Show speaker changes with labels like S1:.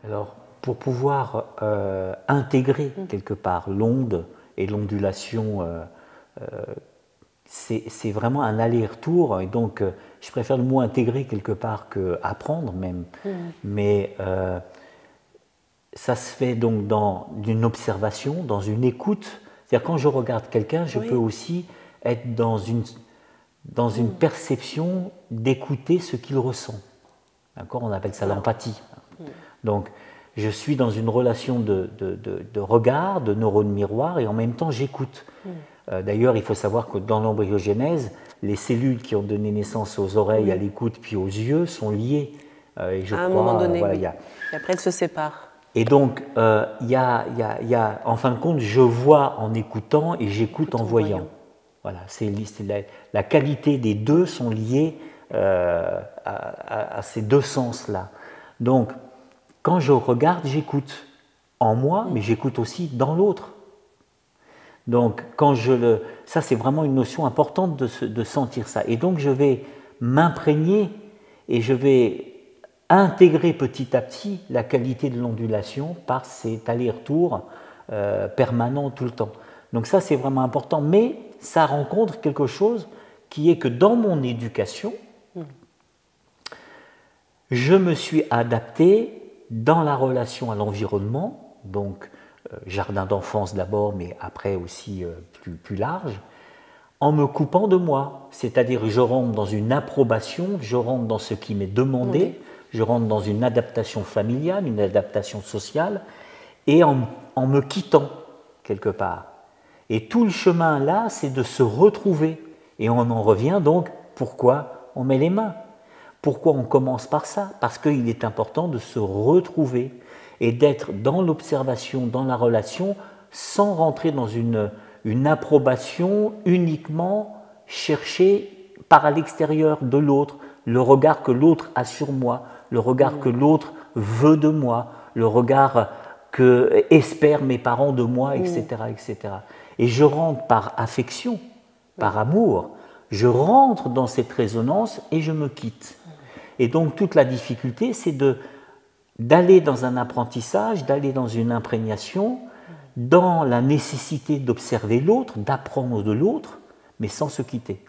S1: Alors, pour pouvoir intégrer quelque part l'onde et l'ondulation, c'est vraiment un aller-retour. Et donc, je préfère le mot intégrer quelque part que apprendre même. Mais ça se fait donc dans une observation, dans une écoute. C'est-à-dire quand je regarde quelqu'un, je peux aussi être dans une perception d'écouter ce qu'il ressent. D'accord ? On appelle ça l'empathie. Donc, je suis dans une relation de regard, de neurones miroirs, et en même temps, j'écoute. D'ailleurs, il faut savoir que dans l'embryogénèse, les cellules qui ont donné naissance aux oreilles, à l'écoute, puis aux yeux, sont liées. Et je
S2: à un
S1: crois,
S2: moment donné,
S1: voilà,
S2: oui. Et après, elles se séparent.
S1: Et donc, en fin de compte, je vois en écoutant et j'écoute en voyant. Voilà, la qualité des deux sont liées à ces deux sens-là. Donc, quand je regarde, j'écoute en moi, mais j'écoute aussi dans l'autre. Donc, ça c'est vraiment une notion importante de sentir ça. Et donc, je vais m'imprégner et je vais intégrer petit à petit la qualité de l'ondulation par cet aller-retour permanent tout le temps. Donc ça, c'est vraiment important. Mais ça rencontre quelque chose qui est que dans mon éducation, je me suis adapté dans la relation à l'environnement, donc jardin d'enfance d'abord, mais après aussi plus large, en me coupant de moi. C'est-à-dire que je rentre dans une approbation, je rentre dans ce qui m'est demandé, je rentre dans une adaptation familiale, une adaptation sociale, et en me quittant quelque part. Et tout le chemin là, c'est de se retrouver. Et on en revient donc, pourquoi on met les mains? Pourquoi on commence par ça? Parce qu'il est important de se retrouver et d'être dans l'observation, dans la relation, sans rentrer dans une approbation uniquement cherchée par à l'extérieur de l'autre, le regard que l'autre a sur moi, le regard que l'autre veut de moi, le regard que espèrent mes parents de moi, etc., etc. Et je rentre par affection, par amour, je rentre dans cette résonance et je me quitte. Et donc toute la difficulté, c'est d'aller dans un apprentissage, d'aller dans une imprégnation, dans la nécessité d'observer l'autre, d'apprendre de l'autre, mais sans se quitter.